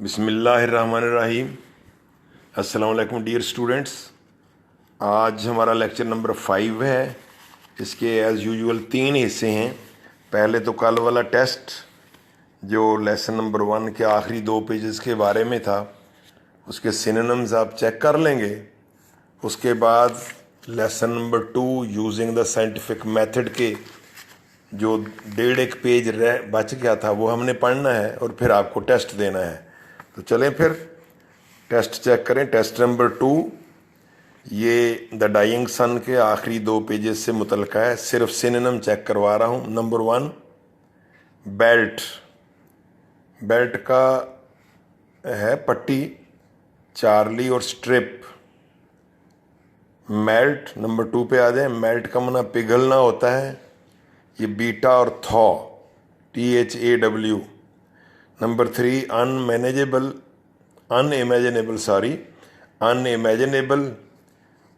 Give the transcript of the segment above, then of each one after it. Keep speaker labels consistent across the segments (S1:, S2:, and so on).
S1: बिस्मिल्लाहिर्रहमानिर्रहीम। अस्सलाम वालेकुम डियर स्टूडेंट्स। आज हमारा लेक्चर नंबर 5 है। इसके एज़ यूजुअल 3 हिस्से हैं। पहले तो कल वाला टेस्ट जो लेसन नंबर 1 के आखिरी 2 पेजेस के बारे में था, उसके सिनोनिम्स आप चेक कर लेंगे। उसके बाद lesson number 2 using the scientific method के जो 1.5 पेज बच गया था वो हमने पढ़ना है और फिर आपको टेस्ट देना है। तो चलें फिर टेस्ट चेक करें। टेस्ट नंबर 2 ये द डाइंग सन के आखिरी 2 पेजेस से मुतल्लिक़ है। सिर्फ सिनोनिम चेक करवा रहा हूँ। नंबर 1 बेल्ट, बेल्ट का है पट्टी, चार्ली और स्ट्रिप। मेल्ट नंबर 2 पे आ जाए। मेल्ट का मना पिघलना होता है, ये बीटा और थॉ, THAW। नंबर 3 अनइमेजिनेबल,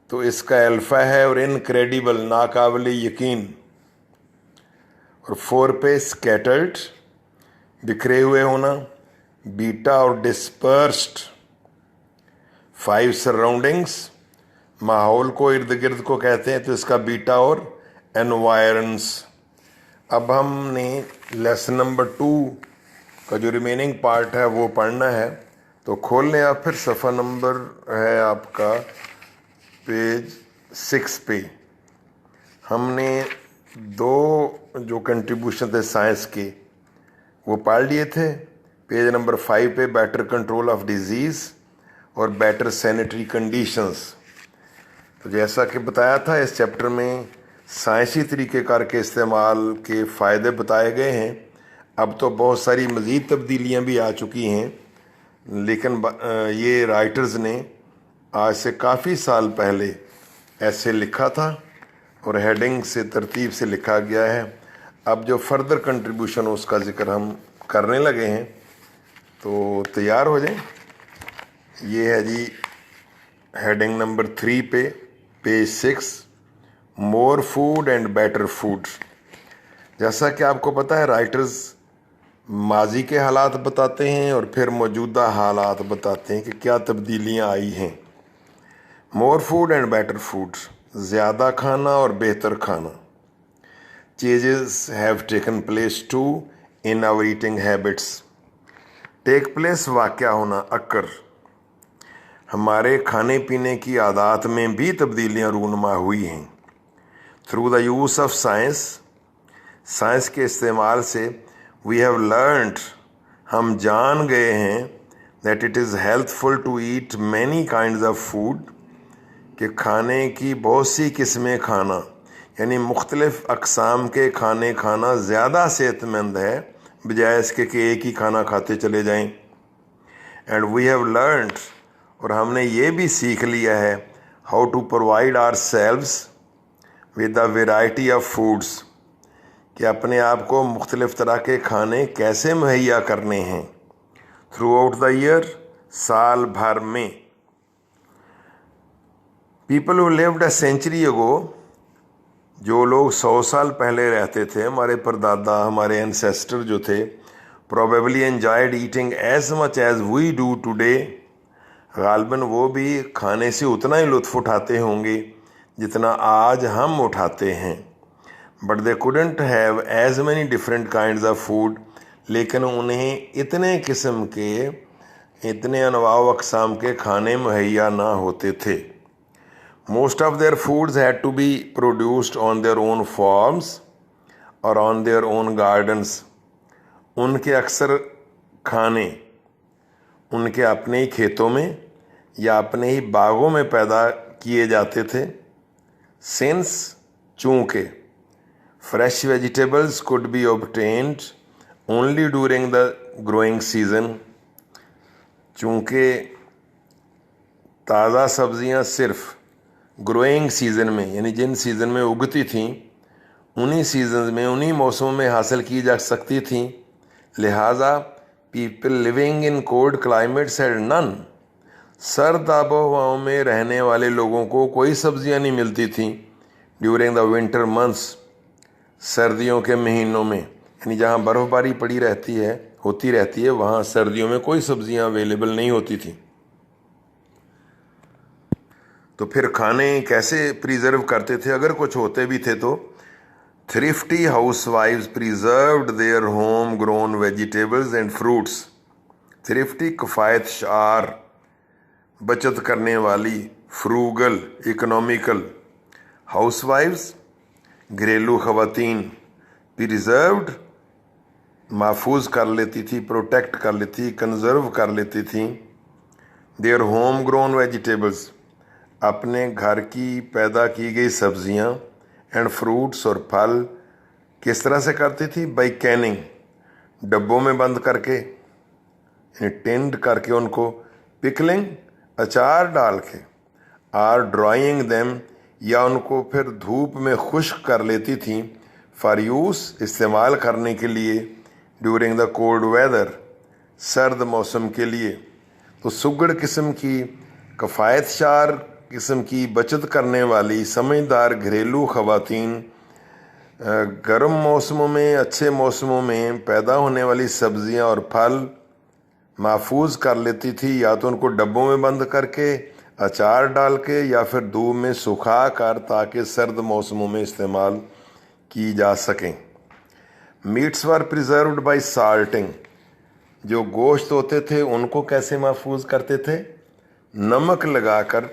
S1: तो इसका अल्फा है और इनक्रेडिबल, नाकाबिल यकीन। और 4 पे स्कैटर्ड, बिखरे हुए होना, बीटा और डिस्पर्स्ड। 5 सराउंडिंग्स, माहौल को, इर्द गिर्द को कहते हैं, तो इसका बीटा और एनवायरंस। अब हमने लेसन नंबर 2 का जो रिमेनिंग पार्ट है वो पढ़ना है। तो खोल लें आप। फिर सफ़ा नंबर है आपका पेज 6 पे। हमने 2 जो कंट्रीब्यूशन थे साइंस के वो पढ़ लिए थे। पेज नंबर 5 पे बेटर कंट्रोल ऑफ डिजीज़ और बेटर सैनिटरी कंडीशंस। तो जैसा कि बताया था, इस चैप्टर में साइंसी तरीके करके इस्तेमाल के फ़ायदे बताए गए हैं। अब तो बहुत सारी मज़ीद तब्दीलियाँ भी आ चुकी हैं, लेकिन ये राइटर्स ने आज से काफ़ी साल पहले ऐसे लिखा था और हेडिंग से तरतीब से लिखा गया है। अब जो फर्दर कंट्रीब्यूशन उसका ज़िक्र हम करने लगे हैं, तो तैयार हो जाएं। ये है जी हेडिंग नंबर 3 पे page 6, more food and better food. जैसा कि आपको पता है, राइटर्स माजी के हालात बताते हैं और फिर मौजूदा हालात बताते हैं कि क्या तब्दीलियां आई हैं। More food and better food, ज़्यादा खाना और बेहतर खाना। Changes have taken place to in our eating habits. Take place वाक़या होना, अक्कर। हमारे खाने पीने की आदत में भी तब्दीलियां रूनुमा हुई हैं। Through the use of science, science के इस्तेमाल से, वी हैव लर्नड, हम जान गए हैं, that it is helpful to eat many kinds of food, कि खाने की बहुत सी किस्में खाना, यानी मुख्तलिफ अक़साम के खाने खाना ज़्यादा सेहतमंद है बजाय इसके कि एक ही खाना खाते चले जाएं। एंड वी हैव लर्नड, और हमने ये भी सीख लिया है, how to provide ourselves with the variety of foods, कि अपने आप को मुख्तलिफ तरह के खाने कैसे मुहैया करने हैं थ्रू आउट द ईयर, साल भर में। People who lived a century ago, जो लोग 100 साल पहले रहते थे, हमारे परदादा, हमारे एंसेस्टर जो थे, probably enjoyed eating as much as we do today, गालबन वो भी खाने से उतना ही लुत्फ़ उठाते होंगे जितना आज हम उठाते हैं। But they couldn't have as many different kinds of food, लेकिन उन्हें इतने किस्म के, इतने अनवा अक़साम के खाने मुहैया ना होते थे। Most of their foods had to be produced on their own farms और ऑन देयर ओन गार्डन्स। उनके अक्सर खाने उनके अपने ही खेतों में या अपने ही बागों में पैदा किए जाते थे। सिंस, चूँकि, fresh vegetables could be obtained only during the growing season, चूँकि ताज़ा सब्ज़ियाँ सिर्फ ग्रोइंग सीज़न में, यानी जिन सीज़न में उगती थीं, उन्हीं सीज़न में, उन्हीं मौसमों में हासिल की जा सकती थीं। लिहाजा people living in cold climates had none, सर्द आबोहवाओं में रहने वाले लोगों को कोई सब्जियां नहीं मिलती थीं। ड्यूरिंग द विंटर मंथ्स, सर्दियों के महीनों में, यानी जहाँ बर्फ़बारी पड़ी रहती है होती रहती है, वहाँ सर्दियों में कोई सब्जियाँ अवेलेबल नहीं होती थी। तो फिर खाने कैसे प्रिजर्व करते थे, अगर कुछ होते भी थे तो thrifty housewives preserved their home-grown vegetables and fruits. thrifty किफ़ायत शार, बचत करने वाली, फ्रूगल, इकोनॉमिकल हाउसवाइव्स, घरेलू ख़वातीन, प्रिजर्व्ड महफूज कर लेती थी, प्रोटेक्ट कर लेती, कंजर्व कर लेती थी देयर होम ग्रोन वेजिटेबल्स, अपने घर की पैदा की गई सब्जियां, एंड फ्रूट्स और फल किस तरह से करती थी, बाई कैनिंग, डब्बों में बंद करके, टिंड करके उनको, पिकलिंग, अचार डाल के, आर ड्राइंग देम, या उनको फिर धूप में खुश्क कर लेती थी, फॉर यूज़, इस्तेमाल करने के लिए, ड्यूरिंग द कोल्ड वेदर, सर्द मौसम के लिए। तो सुगड़ किस्म की, कफ़ायतशार किस्म की, बचत करने वाली, समझदार घरेलू ख़वातीन गर्म मौसमों में, अच्छे मौसमों में पैदा होने वाली सब्जियां और फल महफूज कर लेती थी, या तो उनको डब्बों में बंद करके, अचार डाल के, या फिर धूप में सुखा कर, ताकि सर्द मौसमों में इस्तेमाल की जा सकें। Meets were preserved bye salting, जो गोश्त होते थे उनको कैसे महफूज करते थे, नमक लगाकर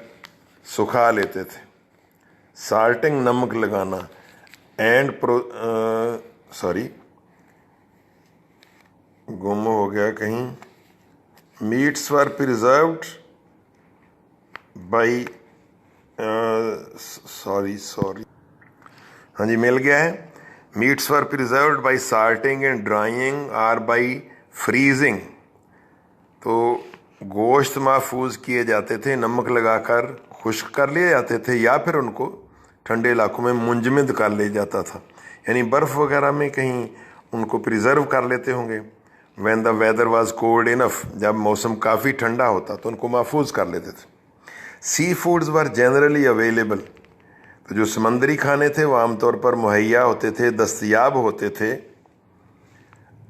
S1: सुखा लेते थे, साल्टिंग, नमक लगाना, एंड गुम हो गया कहीं, मीट्स वर प्रिजर्व्ड बाई हाँ जी मिल गया है, meats were preserved by salting and drying or by freezing. तो गोश्त महफूज किए जाते थे, नमक लगाकर खुश्क कर लिए जाते थे, या फिर उनको ठंडे इलाकों में मुंजमद कर लिया जाता था, यानी बर्फ़ वगैरह में कहीं उनको प्रिजर्व कर लेते होंगे। When the weather was cold enough, जब मौसम काफ़ी ठंडा होता तो उनको महफूज कर लेते थे। सी फूड्स वर जनरली अवेलेबल, तो जो समंदरी खाने थे वो आमतौर पर मुहैया होते थे, दस्तयाब होते थे,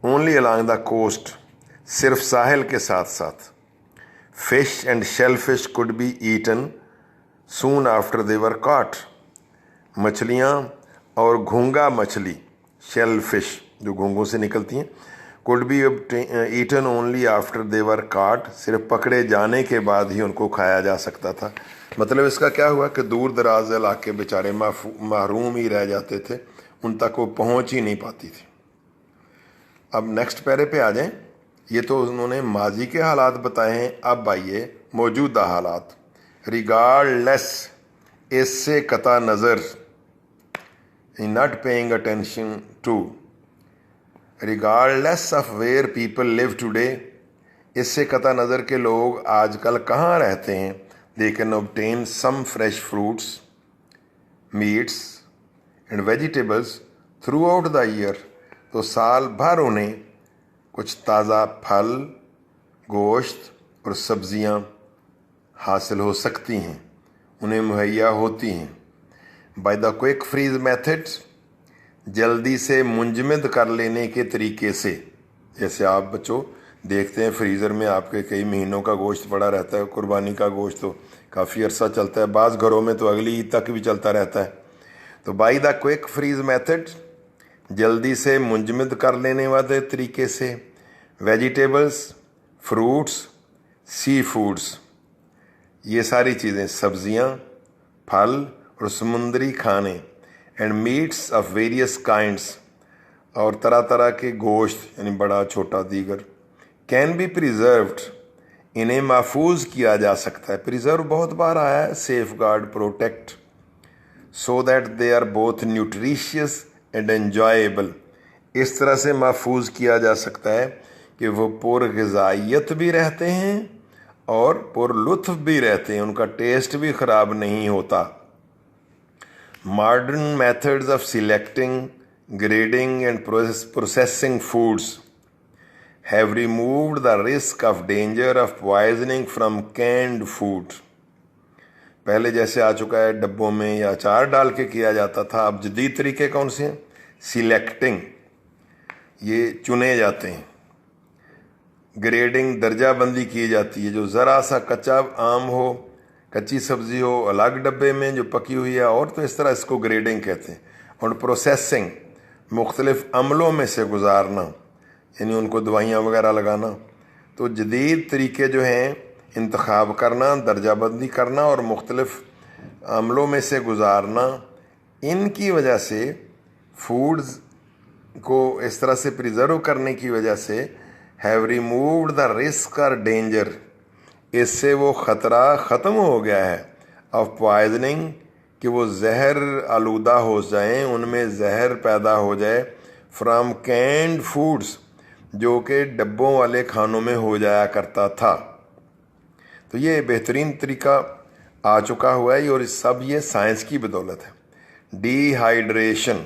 S1: ओनली अलॉन्ग द कोस्ट, सिर्फ साहिल के साथ साथ। Fish and shellfish could be eaten soon after they were caught, मछलियाँ और घोंगा मछली, शेल फिश जो घोंगों से निकलती हैं, could be eaten only after they were caught, सिर्फ पकड़े जाने के बाद ही उनको खाया जा सकता था। मतलब इसका क्या हुआ कि दूर दराज इलाके बेचारे महरूम ही रह जाते थे, उन तक वो पहुँच ही नहीं पाती थी। अब नेक्स्ट पैरे पे आ जाएं। ये तो उन्होंने माजी के हालात बताए हैं, अब आइए मौजूदा हालात। रिगार्डलेस, इससे कता नज़र, not paying attention to, regardless of where people live today, इससे कता नज़र के लोग आजकल कहाँ रहते हैं, they can obtain some fresh fruits, meats and vegetables throughout the year, तो साल भर उन्हें कुछ ताज़ा फल, गोश्त और सब्जियां हासिल हो सकती हैं, उन्हें मुहैया होती हैं। By the quick freeze method, जल्दी से मुंजमद कर लेने के तरीके से, जैसे आप बच्चों देखते हैं फ्रीज़र में आपके कई महीनों का गोश्त पड़ा रहता है, कुर्बानी का गोश्त तो काफ़ी अरसा चलता है, बाज़ घरों में तो अगली ईद तक भी चलता रहता है। तो by the quick freeze method, जल्दी से मुंजमद कर लेने वाले तरीके से, वेजिटेबल्स, फ्रूट्स, सी फूड्स, ये सारी चीज़ें, सब्जियां, फल और समुद्री खाने, and meets of various kinds, और तरह तरह के गोश्त यानी बड़ा छोटा दीगर, कैन बी प्रिजर्व्ड, इन्हें महफूज किया जा सकता है। प्रिजर्व बहुत बार आया है, safeguard, protect, so that they are both nutritious and enjoyable, इस तरह से महफूज किया जा सकता है कि वो पुरग़िज़ाइयत भी रहते हैं और पुरलुत्फ़ भी रहते हैं, उनका टेस्ट भी ख़राब नहीं होता। Modern methods of selecting, grading and processing foods have removed the risk of danger of poisoning from canned food. पहले जैसे आ चुका है डब्बों में या अचार डाल के किया जाता था, अब जदीद तरीके कौन से हैं, सिलेक्टिंग, ये चुने जाते हैं, ग्रेडिंग درجہ بندی کی جاتی ہے. جو ذرا سا کچا آم ہو, کچی سبزی ہو, الگ ڈبے میں, جو پکی ہوئی ہے اور, تو اس طرح اس کو گریڈنگ کہتے ہیں. اور پروسیسنگ مختلف عملوں میں سے گزارنا, یعنی ان کو دوائیاں وغیرہ لگانا. تو جدید طریقے جو ہیں انتخاب کرنا, درجہ بندی کرنا اور مختلف عملوں میں سے گزارنا, ان کی وجہ سے فوڈز کو اس طرح سے پریزرو کرنے کی وجہ سے ہیو ریمووڈ دا رسک اور ڈینجر, اس سے وہ خطرہ ختم ہو گیا ہے, آف پوائزننگ, کہ وہ زہر آلودہ ہو جائیں, ان میں زہر پیدا ہو جائے, فرام کینڈ فوڈز, جو کہ ڈبوں والے کھانوں میں ہو جایا کرتا تھا. تو یہ بہترین طریقہ آ چکا ہوا ہے, اور سب یہ سائنس کی بدولت ہے. ڈی ہائیڈریشن,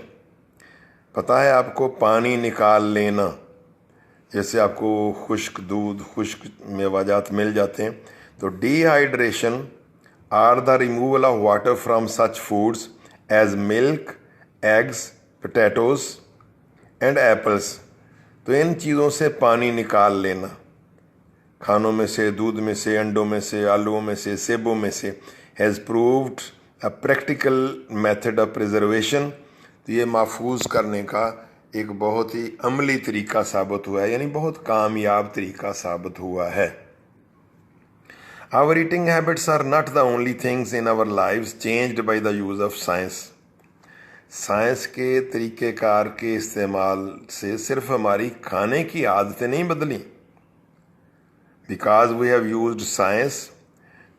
S1: پتہ ہے آپ کو, پانی نکال لینا. جیسے آپ کو خشک دودھ, خشک میوہ مل جاتے ہیں, تو dehydration are the removal of water from such foods as milk, eggs, potatoes and apples. تو ان چیزوں سے پانی نکال لینا, کھانوں میں سے, دودھ میں سے, انڈوں میں سے, آلوؤں میں سے, سیبوں میں سے, has proved a practical method of preservation. تو یہ محفوظ کرنے کا ایک بہت ہی عملی طریقہ ثابت ہوا ہے, یعنی بہت کامیاب طریقہ ثابت ہوا ہے. Our eating habits are not the only things in our lives changed by the use of science. Science کے طریقہ کار کے استعمال سے صرف ہماری کھانے کی عادتیں نہیں بدلیں. Because we have used science,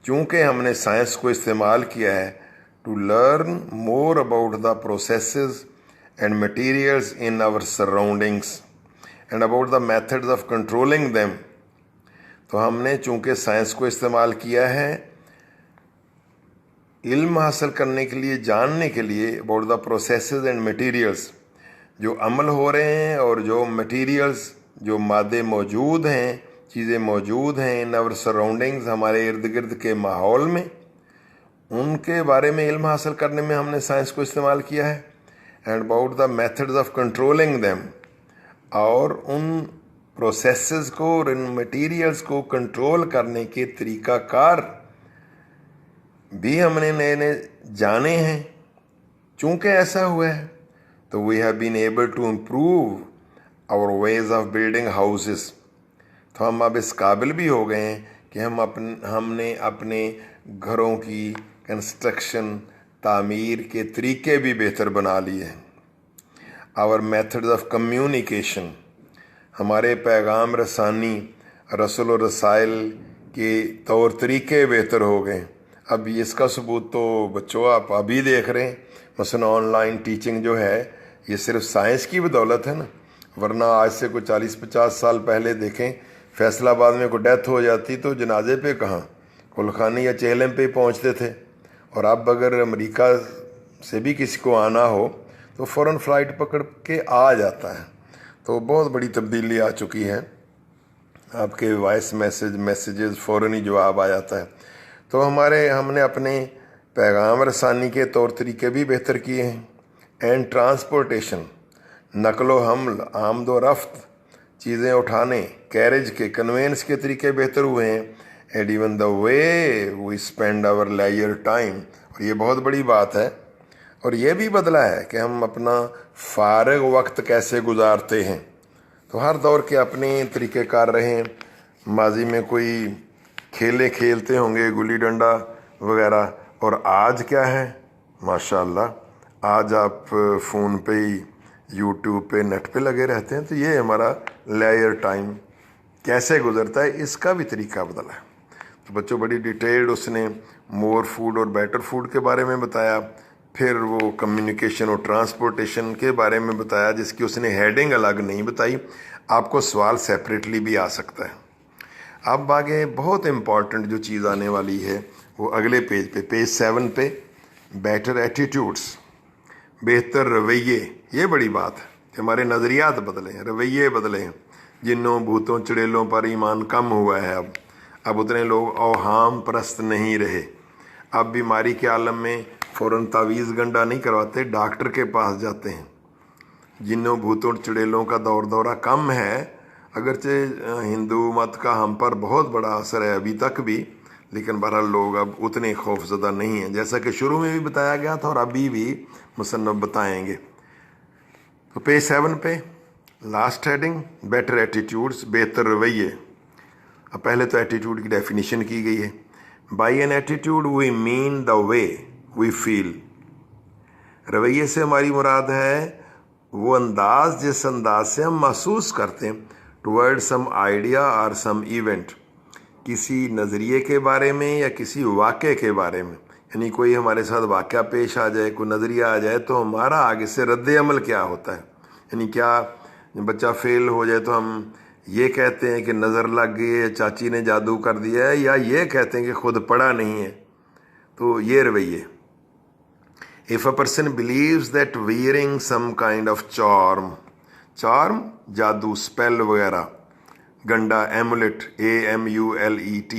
S1: چونکہ ہم نے سائنس کو استعمال کیا ہے, to learn more about the processes and materials in our surroundings and about the methods of controlling them. تو ہم نے چونکہ سائنس کو استعمال کیا ہے علم حاصل کرنے کے لیے, جاننے کے لیے, about the processes and materials, جو عمل ہو رہے ہیں اور جو materials, جو مادے موجود ہیں, چیزیں موجود ہیں, in our surroundings, ہمارے ارد گرد کے ماحول میں, ان کے بارے میں علم حاصل کرنے میں ہم نے سائنس کو استعمال کیا ہے. And about the methods of controlling them, اور ان پروسیسز کو اور ان مٹیریلز کو کنٹرول کرنے کے طریقہ کار بھی ہم نے نئے نئے جانے ہیں. چونکہ ایسا ہوا ہے تو we have been able to improve our ways of building houses. تو ہم اب اس قابل بھی ہو گئے ہیں کہ ہم نے اپنے گھروں کی کنسٹرکشن, تعمیر کے طریقے بھی بہتر بنا لیے ہیں. آور میتھڈز آف کمیونیکیشن, ہمارے پیغام رسانی, رسل و رسائل کے طور طریقے بہتر ہو گئے. اب اس کا ثبوت تو بچوں آپ ابھی دیکھ رہے ہیں, مثلا آن لائن ٹیچنگ جو ہے یہ صرف سائنس کی بدولت ہے نا, ورنہ آج سے کوئی 40-50 سال پہلے دیکھیں, فیصل آباد میں کوئی ڈیتھ ہو جاتی تو جنازے پہ کہاں, کلخانی یا چہلم پہ پہنچتے تھے. اور اب اگر امریکہ سے بھی کسی کو آنا ہو تو فوراً فلائٹ پکڑ کے آ جاتا ہے. تو بہت بڑی تبدیلی آ چکی ہے, آپ کے وائس میسیجز فوراً ہی جواب آ جاتا ہے. تو ہم نے اپنے پیغام رسانی کے طور طریقے بھی بہتر کیے ہیں. اینڈ ٹرانسپورٹیشن, نقل و حمل, آمد و رفت, چیزیں اٹھانے, کیریج کے, کنوینس کے طریقے بہتر ہوئے ہیں. And even the way we spend our leisure time, اور یہ بہت بڑی بات ہے, اور یہ بھی بدلا ہے کہ ہم اپنا فارغ وقت کیسے گزارتے ہیں. تو ہر دور کے اپنے طریقہ کار رہے ہیں. ماضی میں کوئی کھیلے کھیلتے ہوں گے, گلی ڈنڈا وغیرہ, اور آج کیا ہے, ماشاء اللہ آج آپ فون پہ ہی, یوٹیوب پہ, نیٹ پہ لگے رہتے ہیں. تو یہ ہمارا لیجر ٹائم کیسے گزرتا ہے, اس کا بھی طریقہ بدلا ہے. تو بچوں بڑی ڈیٹیلڈ اس نے مور فوڈ اور بیٹر فوڈ کے بارے میں بتایا, پھر وہ کمیونیکیشن اور ٹرانسپورٹیشن کے بارے میں بتایا, جس کی اس نے ہیڈنگ الگ نہیں بتائی. آپ کو سوال سیپریٹلی بھی آ سکتا ہے. اب آگے بہت امپورٹنٹ جو چیز آنے والی ہے وہ اگلے پیج پہ, پیج 7 پہ, بیٹر ایٹیٹیوڈس, بہتر رویے. یہ بڑی بات ہے کہ ہمارے نظریات بدلے ہیں, رویے بدلے ہیں. جنوں بھوتوں چڑیلوں پر ایمان کم ہوا ہے. اب اتنے لوگ اوہام پرست نہیں رہے. اب بیماری کے عالم میں فوراً تعویذ گنڈا نہیں کرواتے, ڈاکٹر کے پاس جاتے ہیں. جنوں بھوتوں چڑیلوں کا دورہ کم ہے. اگرچہ ہندو مت کا ہم پر بہت بڑا اثر ہے ابھی تک بھی، لیکن بہرحال لوگ اب اتنے خوف زدہ نہیں ہیں جیسا کہ شروع میں بھی بتایا گیا تھا اور ابھی بھی مصنف بتائیں گے۔ تو پیج 7 پہ لاسٹ ہیڈنگ بیٹر ایٹیٹیوڈز، بہتر رویے۔ اب پہلے تو ایٹیٹیوڈ کی ڈیفینیشن کی گئی ہے۔ By an attitude we main the way وی فیل، رویے سے ہماری مراد ہے وہ انداز جس انداز سے ہم محسوس کرتے ہیں ٹورڈ سم آئیڈیا اور سم ایونٹ، کسی نظریے کے بارے میں یا کسی واقعے کے بارے میں، یعنی کوئی ہمارے ساتھ واقعہ پیش آ جائے، کوئی نظریہ آ جائے تو ہمارا آگے سے رد عمل کیا ہوتا ہے۔ یعنی کیا بچہ فیل ہو جائے تو ہم یہ کہتے ہیں کہ نظر لگ گئی ہے، چاچی نے جادو کر دیا ہے، یا یہ کہتے ہیں کہ خود پڑھا نہیں ہے۔ تو یہ رویے۔ If a person believes that wearing some kind of charm جادو، spell وغیرہ، گنڈا، amulet AMULET،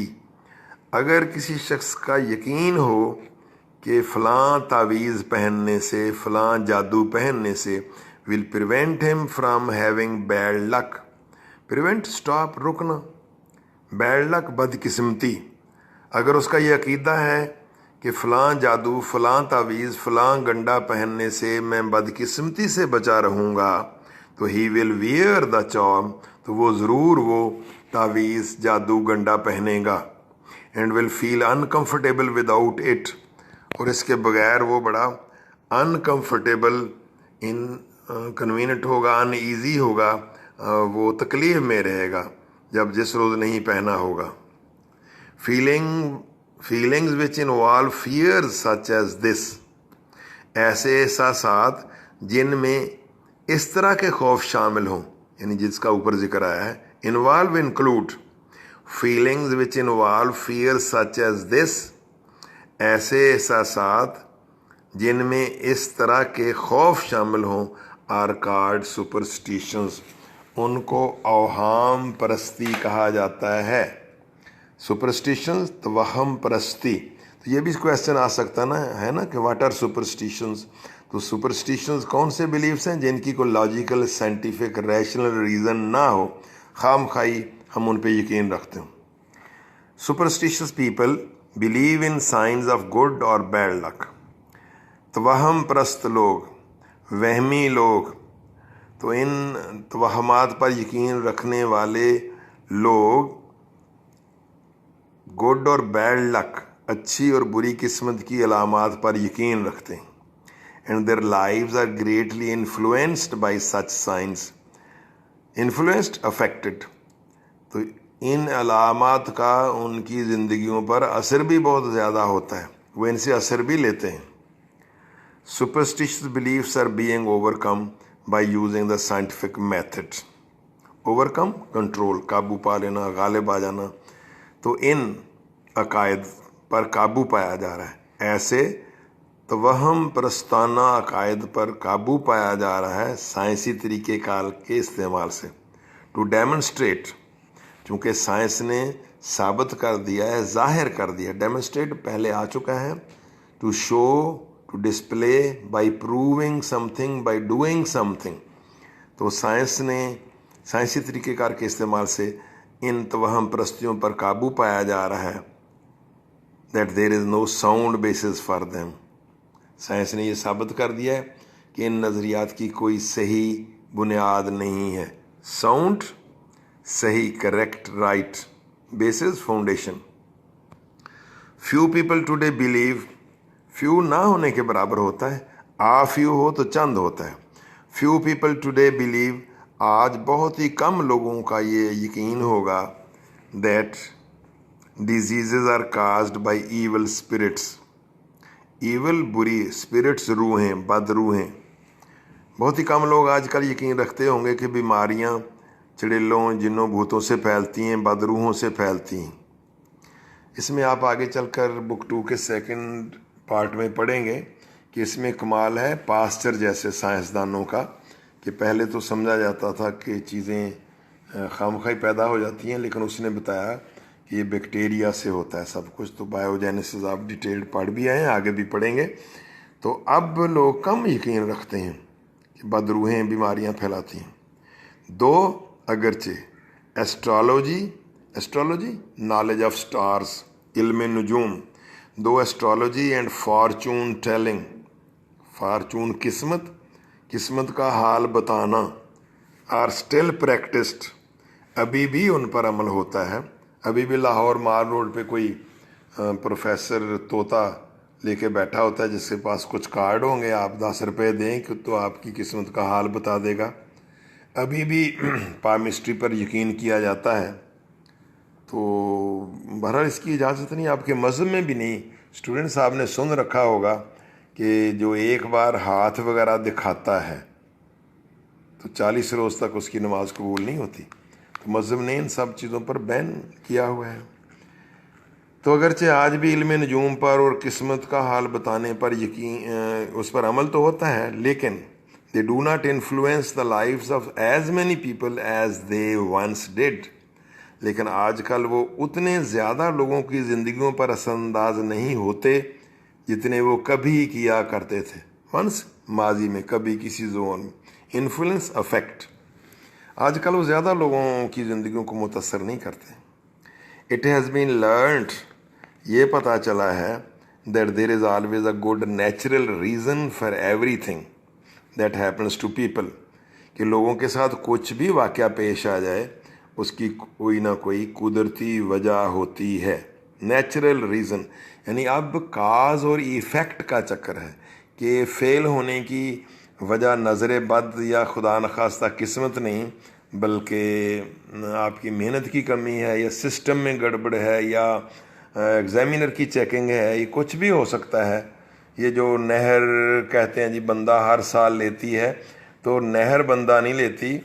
S1: اگر کسی شخص کا یقین ہو کہ فلاں تعویذ پہننے سے، فلاں جادو پہننے سے will prevent him from having bad luck، prevent stop رکنا، bad luck بدقسمتی، اگر اس کا یہ عقیدہ ہے کہ فلاں جادو، فلاں تعویذ، فلاں گنڈا پہننے سے میں بدقسمتی سے بچا رہوں گا، تو ہی ول ویئر دا چارم، تو وہ ضرور وہ تعویذ، جادو، گنڈا پہنے گا، and will feel uncomfortable without it, اور اس کے بغیر وہ بڑا انکمفرٹیبل، کنویننٹ ہوگا، ان ایزی ہوگا، وہ تکلیف میں رہے گا جب جس روز نہیں پہنا ہوگا۔ Feelings which involve fears such as this، ایسے احساسات جن میں اس طرح کے خوف شامل ہوں، یعنی جس کا اوپر ذکر آیا ہے، involve include feelings which involve fears such as this، ایسے احساسات جن میں اس طرح کے خوف شامل ہوں، are called superstitions، ان کو اوہام پرستی کہا جاتا ہے۔ سپرسٹیشنز، توہم پرستی۔ تو یہ بھی کویسچن آ سکتا ہے نا کہ واٹ آر سپرسٹیشنز؟ تو سپرسٹیشنز کون سے بلیفس ہیں جن کی کوئی لاجیکل، سائنٹیفک، ریشنل ریزن نہ ہو، خام خواہی ہم ان پہ یقین رکھتے ہیں۔ Superstitious people believe in signs of good اور بیڈ لک، توہم پرست لوگ، وہمی لوگ، تو ان توہمات پر یقین رکھنے والے لوگ گڈ اور بیڈ لک، اچھی اور بری قسمت کی علامات پر یقین رکھتے ہیں۔ And their lives are greatly influenced by such science, influenced, affected, تو ان علامات کا ان کی زندگیوں پر اثر بھی بہت زیادہ ہوتا ہے، وہ ان سے اثر بھی لیتے ہیں۔ Superstitious beliefs are being overcome by using the scientific method, overcome, control, قابو پا لینا، غالب آ جانا، تو ان عقائد پر قابو پایا جا رہا ہے، ایسے توہم پرستانہ عقائد پر قابو پایا جا رہا ہے سائنسی طریقہ کار کے استعمال سے۔ ٹو ڈیمونسٹریٹ، چونکہ سائنس نے ثابت کر دیا ہے، ظاہر کر دیا، ڈیمونسٹریٹ پہلے آ چکا ہے، to show, to display, by proving something, by doing something, تو سائنس نے سائنسی طریقہ کار کے استعمال سے ان توہم پرستیوں پر قابو پایا جا رہا ہے۔ that there is no sound basis for them، science نے یہ ثابت کر دیا ہے کہ ان نظریات کی کوئی صحیح بنیاد نہیں ہے۔ ساؤنڈ، صحیح، correct, right, basis, foundation. Few people today blue, few نہ ہونے کے برابر ہوتا ہے، فیو ہو تو چند ہوتا ہے۔ فیو پیپل ٹوڈے بلیو، آج بہت ہی کم لوگوں کا یہ یقین ہوگا that diseases are caused by evil spirits, evil, بری، اسپرٹس، روحیں، بد روحیں۔ بہت ہی کم لوگ آج کل یقین رکھتے ہوں گے کہ بیماریاں چڑیلوں، جنوں، بھوتوں سے پھیلتی ہیں، بد روحوں سے پھیلتی ہیں۔ اس میں آپ آگے چل کر بک 2 کے سیکنڈ پارٹ میں پڑھیں گے کہ اس میں کمال ہے پاسچر جیسے سائنسدانوں کا، کہ پہلے تو سمجھا جاتا تھا کہ چیزیں خامخواہی پیدا ہو جاتی ہیں، لیکن اس نے بتایا کہ یہ بیکٹیریا سے ہوتا ہے سب کچھ۔ تو بایوجینیسس آپ ڈیٹیلڈ پڑھ بھی آئے ہیں، آگے بھی پڑھیں گے۔ تو اب لوگ کم یقین رکھتے ہیں کہ بد روحیں بیماریاں پھیلاتی ہیں۔ دو اگرچہ एस्ट्रोलॉजी नॉलेज ऑफ स्टार्स, इल्म नजूम। दो astrology and Fortune telling, Fortune किस्मत का हाल बताना, आर स्टिल प्रैक्टिस्ड, अभी भी उन पर अमल होता है। अभी भी लाहौर माल रोड पे कोई प्रोफेसर तोता लेके बैठा होता है जिसके पास कुछ कार्ड होंगे, आप 10 रुपये दें कि तो आपकी किस्मत का हाल बता देगा। अभी भी पामिस्ट्री पर यकीन किया जाता है। तो बहरहाल इसकी इजाज़त नहीं, आपके मज़हब में भी नहीं। स्टूडेंट साहब ने सुन रखा होगा कि जो एक बार हाथ वगैरह दिखाता है तो 40 रोज़ तक उसकी नमाज कबूल नहीं होती। तो मज़हब ने इन सब चीज़ों पर बैन किया हुआ है। तो अगरचे आज भी इल्म नजूम पर और किस्मत का हाल बताने पर यकीन उस पर अमल तो होता है, लेकिन they do not influence the lives of as many people as they once did. लेकिन आजकल वो उतने ज़्यादा लोगों की ज़िंदगियों पर असरअंदाज नहीं होते जितने वो कभी किया करते थे। वंस माजी में, कभी किसी जोन में। इन्फ्लुएंस अफेक्ट, आजकल वो ज़्यादा लोगों की ज़िंदगियों को मुतासर नहीं करते। इट हैज़ बीन लर्नड, ये पता चला है, that there is always a good natural reason for everything that happens to people, कि लोगों के साथ कुछ भी वाक़या पेश आ जाए उसकी कोई ना कोई कुदरती वजह होती है। नेचुरल रीज़न यानी अब काज और इफ़ेक्ट का चक्कर है कि फ़ेल होने की वजह नज़र बद या खुदा न खास्ता किस्मत नहीं, बल्कि आपकी मेहनत की कमी है या सिस्टम में गड़बड़ है या एग्ज़ामिनर की चेकिंग है, ये कुछ भी हो सकता है। ये जो नहर कहते हैं जी बंदा हर साल लेती है, तो नहर बंदा नहीं लेती,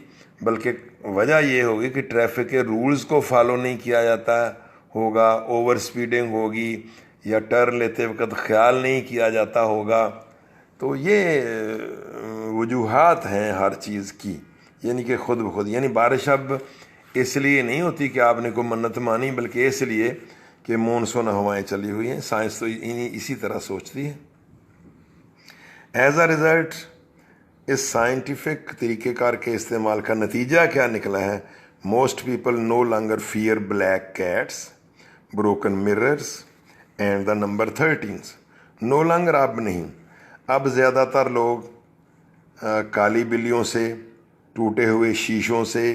S1: बल्कि वजह ये होगी कि ट्रैफिक के रूल्स को फॉलो नहीं किया जाता होगा, ओवर स्पीडिंग होगी या टर्न लेते वक्त ख्याल नहीं किया जाता होगा। तो ये वजूहात हैं हर चीज़ की, यानी कि खुद ब खुद। यानी बारिश अब इसलिए नहीं होती कि आपने कोई मन्नत मानी, बल्कि इसलिए कि मानसून हवाएं चली हुई हैं। साइंस तो इसी तरह सोचती है। एज अ रिज़ल्ट इस साइंटिफिक तरीक़ेकार के इस्तेमाल का नतीजा क्या निकला है? Most people no longer fear black cats, broken mirrors and the number 13। No longer, अब नहीं, अब ज़्यादातर लोग काली बिल्लियों से, टूटे हुए शीशों से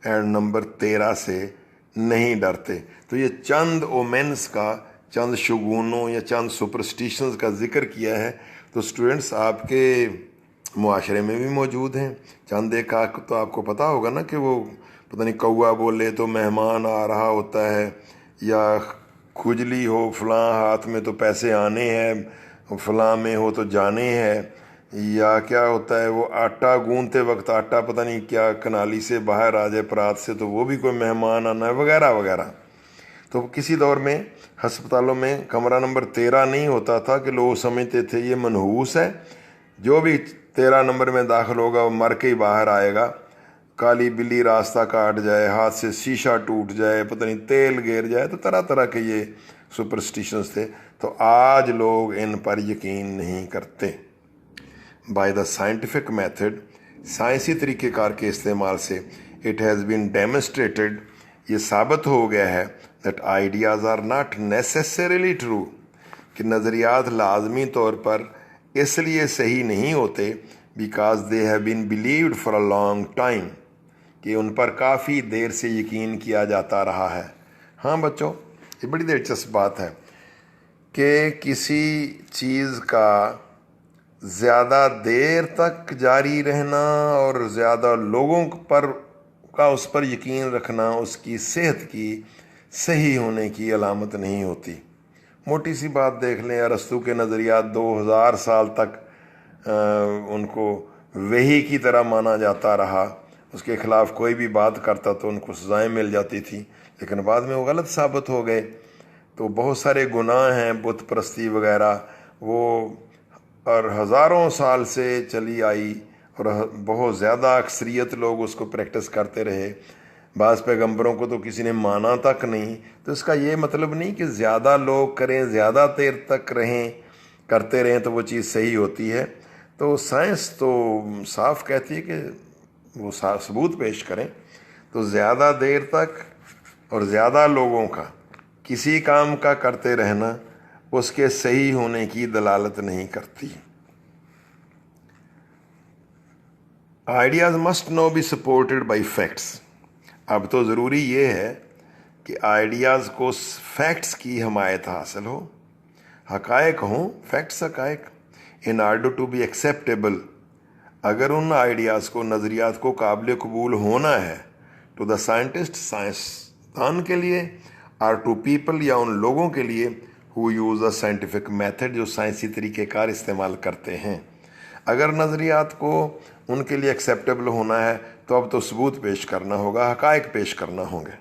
S1: एंड नंबर 13 से नहीं डरते। तो ये चंद ओमेंस का, चंद शगुनों या चंद सुपरस्टिशंस का जिक्र किया है। तो स्टूडेंट्स आपके मुआशरे में भी मौजूद हैं। चंद एक तो आपको पता होगा ना कि वो पता नहीं कौआ बोले तो मेहमान आ रहा होता है, या खुजली हो फलां हाथ में तो पैसे आने हैं, फलां में हो तो जाने हैं, या क्या होता है वो आटा गूंदते वक्त आटा पता नहीं क्या कनाली से बाहर आ जाए परात से तो वो भी कोई मेहमान आना है, वगैरह वगैरह। तो किसी दौर में हस्पतालों में कमरा नंबर 13 नहीं होता था कि लोग समझते थे ये मनहूस है, जो भी 13 नंबर में दाखिल होगा वो मर के ही बाहर आएगा। काली बिल्ली रास्ता काट जाए, हाथ से शीशा टूट जाए, पता नहीं तेल गिर जाए, तो तरह तरह के ये सुपरस्टिशंस थे। तो आज लोग इन पर यकीन नहीं करते। बाय द साइंटिफिक मेथड, साइंसी तरीक़ेकार के इस्तेमाल से, इट हैज़ बीन डेमोन्स्ट्रेटेड, ये साबित हो गया है, that ideas are not necessarily true, कि नज़रियात लाजमी तौर पर इसलिए सही नहीं होते because they have been believed for a long time, कि उन पर काफ़ी देर से यकीन किया जाता रहा है। हाँ बच्चों, ये बड़ी दिलचस्प बात है कि किसी चीज़ का ज़्यादा देर तक जारी रहना और ज़्यादा लोगों पर का उस पर यकीन रखना उसकी सेहत की सही होने की अलामत नहीं होती। मोटी सी बात देख लें, अरस्तू के नज़रियात 2000 साल तक उनको वही की तरह माना जाता रहा। उसके ख़िलाफ़ कोई भी बात करता तो उनको सज़ाएं मिल जाती थी, लेकिन बाद में वो गलत साबित हो गए। तो बहुत सारे गुनाह हैं, बुत परस्ती वगैरह, वो और हज़ारों साल से चली आई और बहुत ज़्यादा अक्सरियत लोग उसको प्रैक्टिस करते रहे। बाज़ पैगंबरों को तो किसी ने माना तक नहीं। तो इसका ये मतलब नहीं कि ज़्यादा लोग करें, ज़्यादा देर तक करते रहें तो वो चीज़ सही होती है। तो साइंस तो साफ कहती है कि वो सबूत पेश करें। تو زیادہ دیر تک اور زیادہ لوگوں کا کسی کام کا کرتے رہنا اس کے صحیح ہونے کی دلالت نہیں کرتی. Ideas must now be supported by facts. اب تو ضروری یہ ہے کہ آئیڈیاز کو فیکٹس کی حمایت حاصل ہو، حقائق ہوں، فیکٹس حقائق، in order to be acceptable. اگر ان آئیڈیاز کو، نظریات کو قابل قبول ہونا ہے ٹو دا سائنٹسٹ، سائنسدان کے لیے، اور ٹو پیپل، یا ان لوگوں کے لیے ہو یوز اے سائنٹیفک میتھڈ، جو سائنسی طریقہ کار استعمال کرتے ہیں. اگر نظریات کو ان کے لیے ایکسیپٹیبل ہونا ہے تو اب تو ثبوت پیش کرنا ہوگا، حقائق پیش کرنا ہوں گے.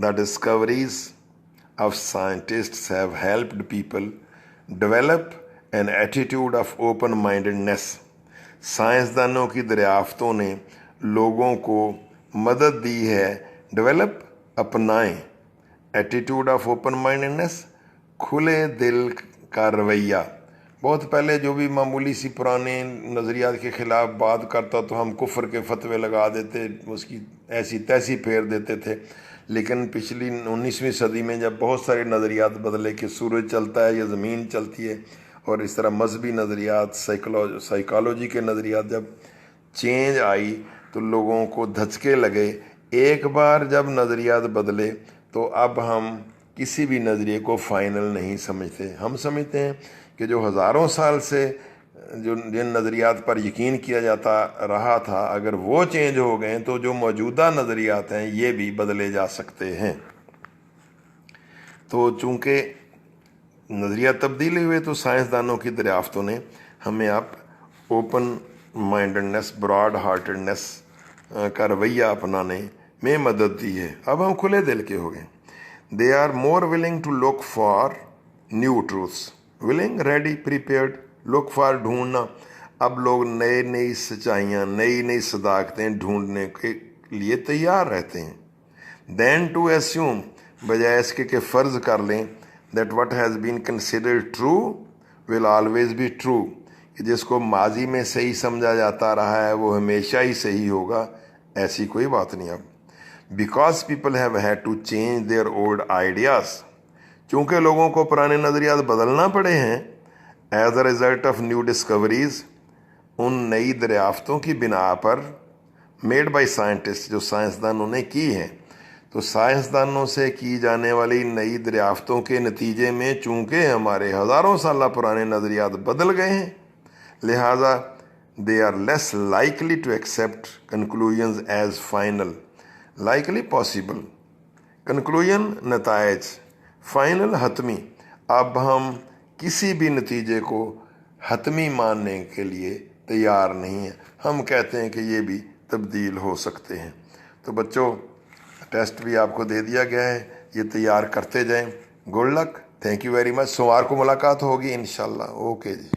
S1: The discoveries of scientists have helped people develop an attitude of open mindedness. سائنسدانوں کی دریافتوں نے لوگوں کو مدد دی ہے ڈیولپ، اپنائیں، ایٹیٹیوڈ آف اوپن مائنڈڈنیس، کھلے دل کا رویہ. بہت پہلے جو بھی معمولی سی پرانے نظریات کے خلاف بات کرتا تو ہم کفر کے فتوے لگا دیتے، اس کی ایسی تیسی پھیر دیتے تھے. لیکن پچھلی 19ویں صدی میں جب بہت سارے نظریات بدلے کہ سورج چلتا ہے یا زمین چلتی ہے، اور اس طرح مذہبی نظریات، سائیکالوجی کے نظریات جب چینج آئی تو لوگوں کو دھچکے لگے. ایک بار جب نظریات بدلے تو اب ہم کسی بھی نظریے کو فائنل نہیں سمجھتے. ہم سمجھتے ہیں کہ جو ہزاروں سال سے جن نظریات پر یقین کیا جاتا رہا تھا، اگر وہ چینج ہو گئے تو جو موجودہ نظریات ہیں یہ بھی بدلے جا سکتے ہیں. تو چونکہ نظریات تبدیل ہوئے تو سائنسدانوں کی دریافتوں نے ہمیں اب اوپن مائنڈڈنیس، براڈ ہارٹڈنیس کا رویہ اپنانے میں مدد دی ہے. اب ہم کھلے دل کے ہو گئے. They are more willing to look for new truths. Willing, ready, prepared. Look for, ڈھونڈنا. اب لوگ نئی سچائیاں، نئی صداقتیں ڈھونڈنے کے لیے تیار رہتے ہیں. دین ٹو ایسیوم، بجائے اس کے کہ فرض کر لیں that what has been considered true will always be true, کہ جس کو ماضی میں صحیح سمجھا جاتا رہا ہے وہ ہمیشہ ہی صحیح ہوگا. ایسی کوئی بات نہیں. اب because people have had to change their old ideas, چونکہ لوگوں کو پرانے نظریات بدلنا پڑے ہیں as a result of new discoveries, ان نئی دریافتوں کی بنا پر، میڈ بائی سائنٹسٹ، جو سائنسدانوں نے کی ہیں. تو سائنسدانوں سے کی جانے والی نئی دریافتوں کے نتیجے میں چونکہ ہمارے ہزاروں سالہ پرانے نظریات بدل گئے ہیں، لہٰذا they are less likely to accept conclusions as final. Likely, possible. Conclusion, نتائج. فائنل، حتمی. اب ہم کسی بھی نتیجے کو حتمی ماننے کے لیے تیار نہیں ہیں. ہم کہتے ہیں کہ یہ بھی تبدیل ہو سکتے ہیں. تو بچوں، ٹیسٹ بھی آپ کو دے دیا گیا ہے، یہ تیار کرتے جائیں. Good luck. Thank you very much. سوموار کو ملاقات ہوگی انشاءاللہ. اوکے جی.